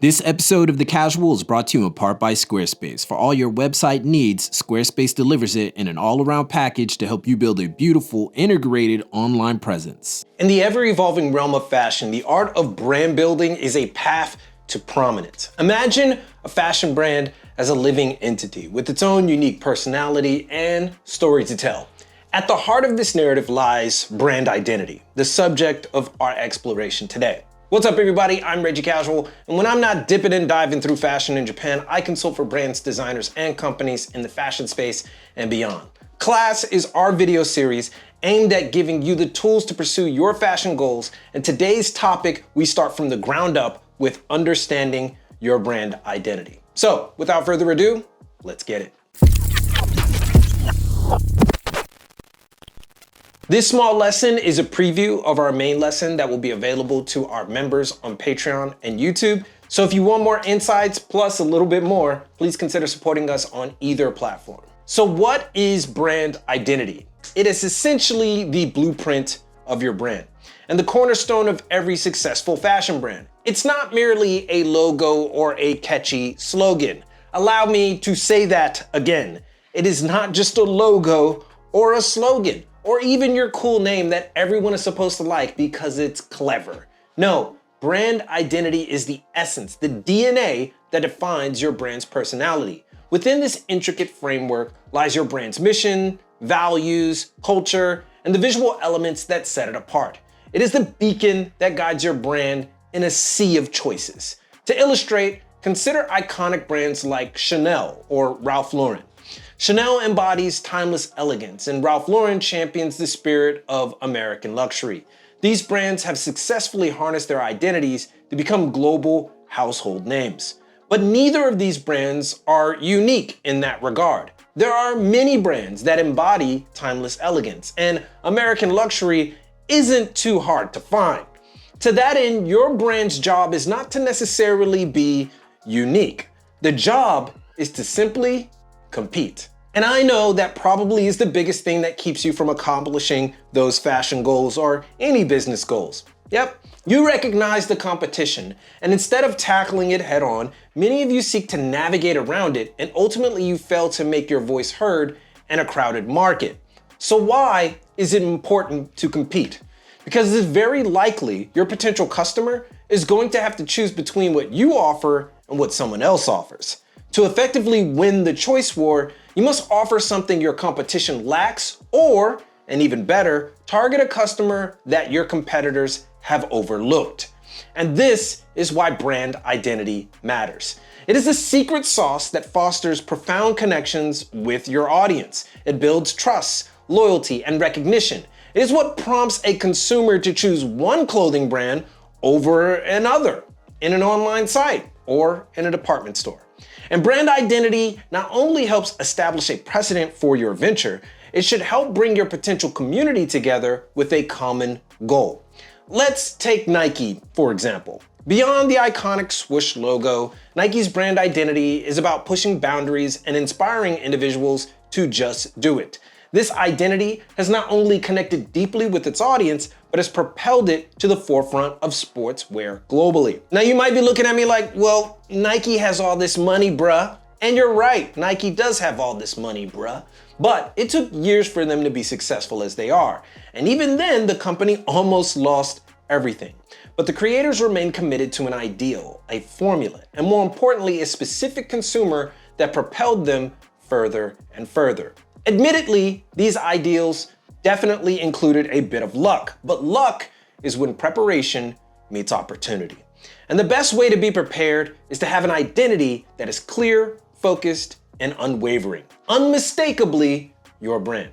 This episode of The Casual is brought to you in part by Squarespace. For all your website needs, Squarespace delivers it in an all-around package to help you build a beautiful, integrated online presence. In the ever-evolving realm of fashion, the art of brand building is a path to prominence. Imagine a fashion brand as a living entity with its own unique personality and story to tell. At the heart of this narrative lies brand identity, the subject of our exploration today. What's up, everybody? I'm THECASUAL, and when I'm not dipping and diving through fashion in Japan, I consult for brands, designers, and companies in the fashion space and beyond. Class is our video series aimed at giving you the tools to pursue your fashion goals, and today's topic, we start from the ground up with understanding your brand identity. So, without further ado, let's get it. This small lesson is a preview of our main lesson that will be available to our members on Patreon and YouTube. So if you want more insights plus a little bit more, please consider supporting us on either platform. So what is brand identity? It is essentially the blueprint of your brand and the cornerstone of every successful fashion brand. It's not merely a logo or a catchy slogan. Allow me to say that again. It is not just a logo or a slogan, or even your cool name that everyone is supposed to like because it's clever. No, brand identity is the essence, the DNA that defines your brand's personality. Within this intricate framework lies your brand's mission, values, culture, and the visual elements that set it apart. It is the beacon that guides your brand in a sea of choices. To illustrate, consider iconic brands like Chanel or Ralph Lauren. Chanel embodies timeless elegance, and Ralph Lauren champions the spirit of American luxury. These brands have successfully harnessed their identities to become global household names. But neither of these brands are unique in that regard. There are many brands that embody timeless elegance, and American luxury isn't too hard to find. To that end, your brand's job is not to necessarily be unique. The job is to simply compete. And I know that probably is the biggest thing that keeps you from accomplishing those fashion goals or any business goals. Yep, you recognize the competition, and instead of tackling it head on, many of you seek to navigate around it, and ultimately you fail to make your voice heard in a crowded market. So why is it important to compete? Because it's very likely your potential customer is going to have to choose between what you offer and what someone else offers. To effectively win the choice war, you must offer something your competition lacks, or, and even better, target a customer that your competitors have overlooked. And this is why brand identity matters. It is the secret sauce that fosters profound connections with your audience. It builds trust, loyalty, and recognition. It is what prompts a consumer to choose one clothing brand over another in an online site or in a department store. And brand identity not only helps establish a precedent for your venture, it should help bring your potential community together with a common goal. Let's take Nike, for example. Beyond the iconic swoosh logo, Nike's brand identity is about pushing boundaries and inspiring individuals to just do it. This identity has not only connected deeply with its audience, but has propelled it to the forefront of sportswear globally. Now you might be looking at me like, well, Nike has all this money, bruh. And you're right, Nike does have all this money, bruh. But it took years for them to be successful as they are. And even then, the company almost lost everything. But the creators remained committed to an ideal, a formula, and more importantly, a specific consumer that propelled them further and further. Admittedly, these ideals definitely included a bit of luck, but luck is when preparation meets opportunity. And the best way to be prepared is to have an identity that is clear, focused, and unwavering. Unmistakably your brand.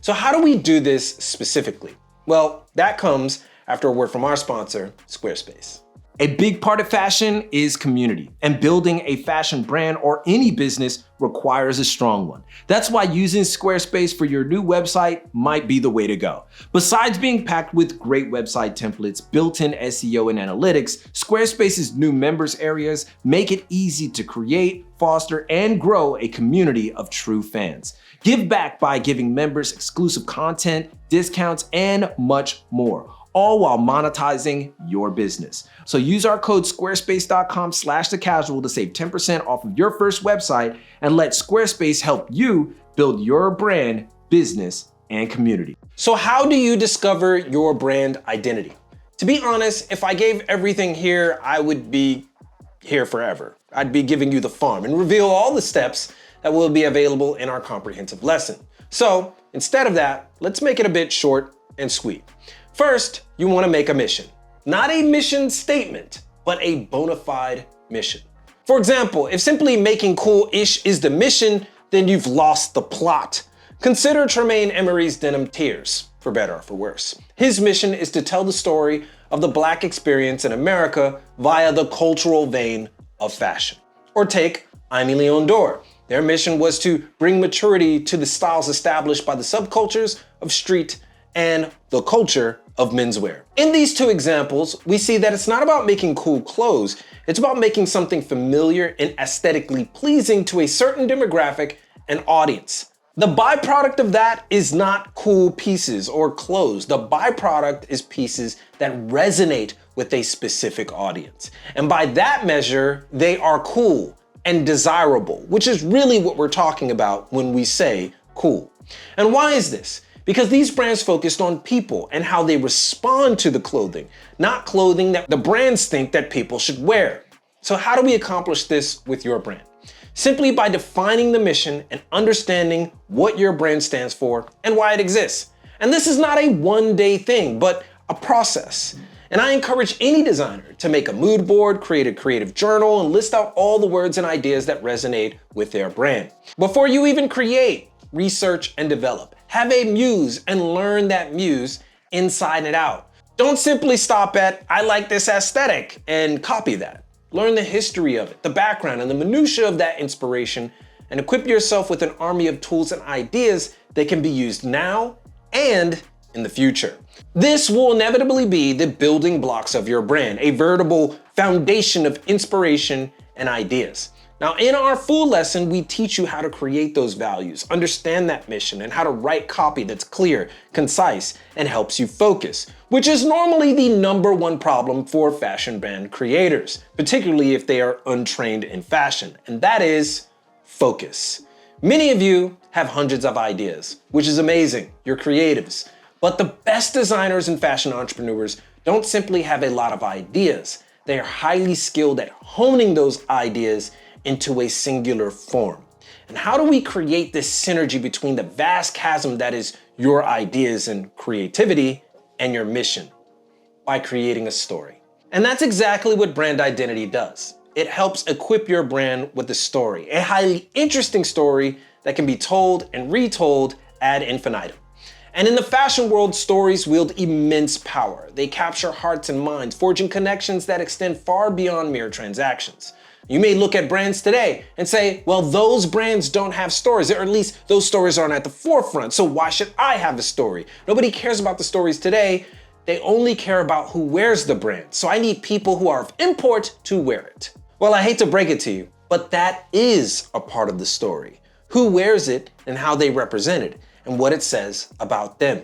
So how do we do this specifically? Well, that comes after a word from our sponsor, Squarespace. A big part of fashion is community, and building a fashion brand or any business requires a strong one. That's why using Squarespace for your new website might be the way to go. Besides being packed with great website templates, built-in SEO and analytics, Squarespace's new members areas make it easy to create, foster, and grow a community of true fans. Give back by giving members exclusive content, discounts, and much more. all while monetizing your business. So use our code squarespace.com/thecasual to save 10% off of your first website and let Squarespace help you build your brand, business, and community. So how do you discover your brand identity? To be honest, if I gave everything here, I would be here forever. I'd be giving you the farm and reveal all the steps that will be available in our comprehensive lesson. So instead of that, let's make it a bit short and sweet. First, you want to make a mission. Not a mission statement, but a bona fide mission. For example, if simply making cool-ish is the mission, then you've lost the plot. Consider Tremaine Emory's Denim Tears, for better or for worse. His mission is to tell the story of the Black experience in America via the cultural vein of fashion. Or take Aimee Leon Dore. Their mission was to bring maturity to the styles established by the subcultures of street and the culture of menswear. In these two examples, we see that it's not about making cool clothes, it's about making something familiar and aesthetically pleasing to a certain demographic and audience. The byproduct of that is not cool pieces or clothes. The byproduct is pieces that resonate with a specific audience. And by that measure, they are cool and desirable, which is really what we're talking about when we say cool. And why is this? Because these brands focused on people and how they respond to the clothing, not clothing that the brands think that people should wear. So how do we accomplish this with your brand? Simply by defining the mission and understanding what your brand stands for and why it exists. And this is not a one-day thing, but a process. And I encourage any designer to make a mood board, create a creative journal, and list out all the words and ideas that resonate with their brand. Before you even create, research and develop. Have a muse and learn that muse inside and out. Don't simply stop at, I like this aesthetic, and copy that. Learn the history of it, the background, and the minutiae of that inspiration, and equip yourself with an army of tools and ideas that can be used now and in the future. This will inevitably be the building blocks of your brand, a veritable foundation of inspiration and ideas. Now, in our full lesson, we teach you how to create those values, understand that mission, and how to write copy that's clear, concise, and helps you focus, which is normally the #1 problem for fashion brand creators, particularly if they are untrained in fashion, and that is focus. Many of you have hundreds of ideas, which is amazing, you're creatives, but the best designers and fashion entrepreneurs don't simply have a lot of ideas, they are highly skilled at honing those ideas into a singular form. And how do we create this synergy between the vast chasm that is your ideas and creativity and your mission? By creating a story. And that's exactly what brand identity does. It helps equip your brand with a story, a highly interesting story that can be told and retold ad infinitum. And in the fashion world, stories wield immense power. They capture hearts and minds, forging connections that extend far beyond mere transactions. You may look at brands today and say, well, those brands don't have stories, or at least those stories aren't at the forefront, so why should I have a story? Nobody cares about the stories today. They only care about who wears the brand. So I need people who are of import to wear it. Well, I hate to break it to you, but that is a part of the story. Who wears it and how they represent it and what it says about them.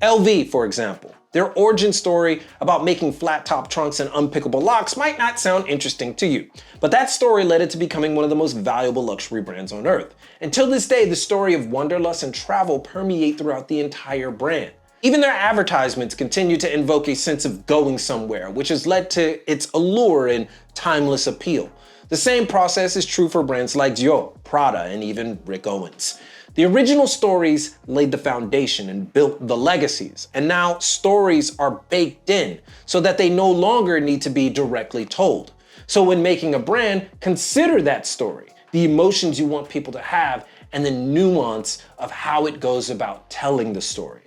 LV, for example. Their origin story about making flat top trunks and unpickable locks might not sound interesting to you, but that story led it to becoming one of the most valuable luxury brands on earth. Until this day, the story of wanderlust and travel permeate throughout the entire brand. Even their advertisements continue to invoke a sense of going somewhere, which has led to its allure and timeless appeal. The same process is true for brands like Dior, Prada, and even Rick Owens. The original stories laid the foundation and built the legacies, and now stories are baked in so that they no longer need to be directly told. So when making a brand, consider that story, the emotions you want people to have, and the nuance of how it goes about telling the story.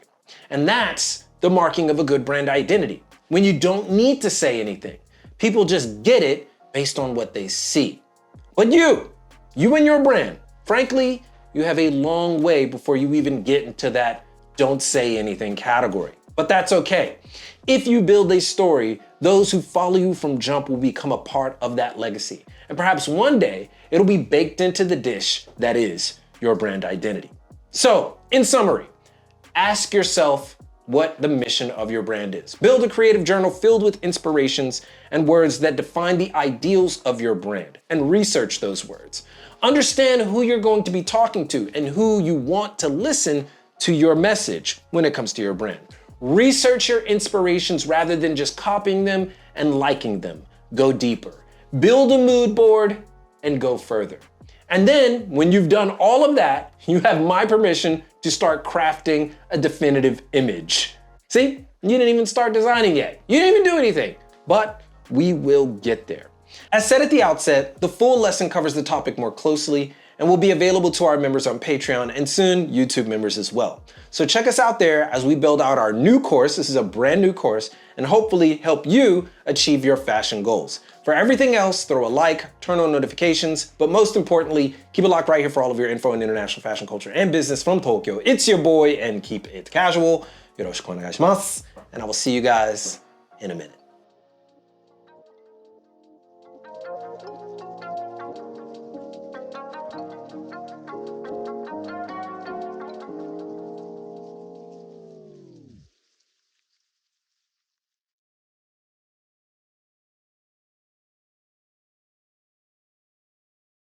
And that's the marking of a good brand identity, when you don't need to say anything. People just get it based on what they see. But you and your brand, frankly, you have a long way before you even get into that don't say anything category. But that's okay. If you build a story, those who follow you from jump will become a part of that legacy. And perhaps one day, it'll be baked into the dish that is your brand identity. So, in summary, ask yourself what the mission of your brand is. Build a creative journal filled with inspirations and words that define the ideals of your brand, and research those words. Understand who you're going to be talking to and who you want to listen to your message when it comes to your brand. Research your inspirations rather than just copying them and liking them. Go deeper. Build a mood board and go further. And then when you've done all of that, you have my permission to start crafting a definitive image. See, you didn't even start designing yet. You didn't even do anything, but we will get there. As said at the outset, the full lesson covers the topic more closely and will be available to our members on Patreon and soon YouTube members as well. So check us out there as we build out our new course. This is a brand new course, and hopefully help you achieve your fashion goals. For everything else, throw a like, turn on notifications, but most importantly, keep it locked right here for all of your info in international fashion culture and business from Tokyo. It's your boy, and keep it casual. Yoroshiku onegai shimasu, and I will see you guys in a minute.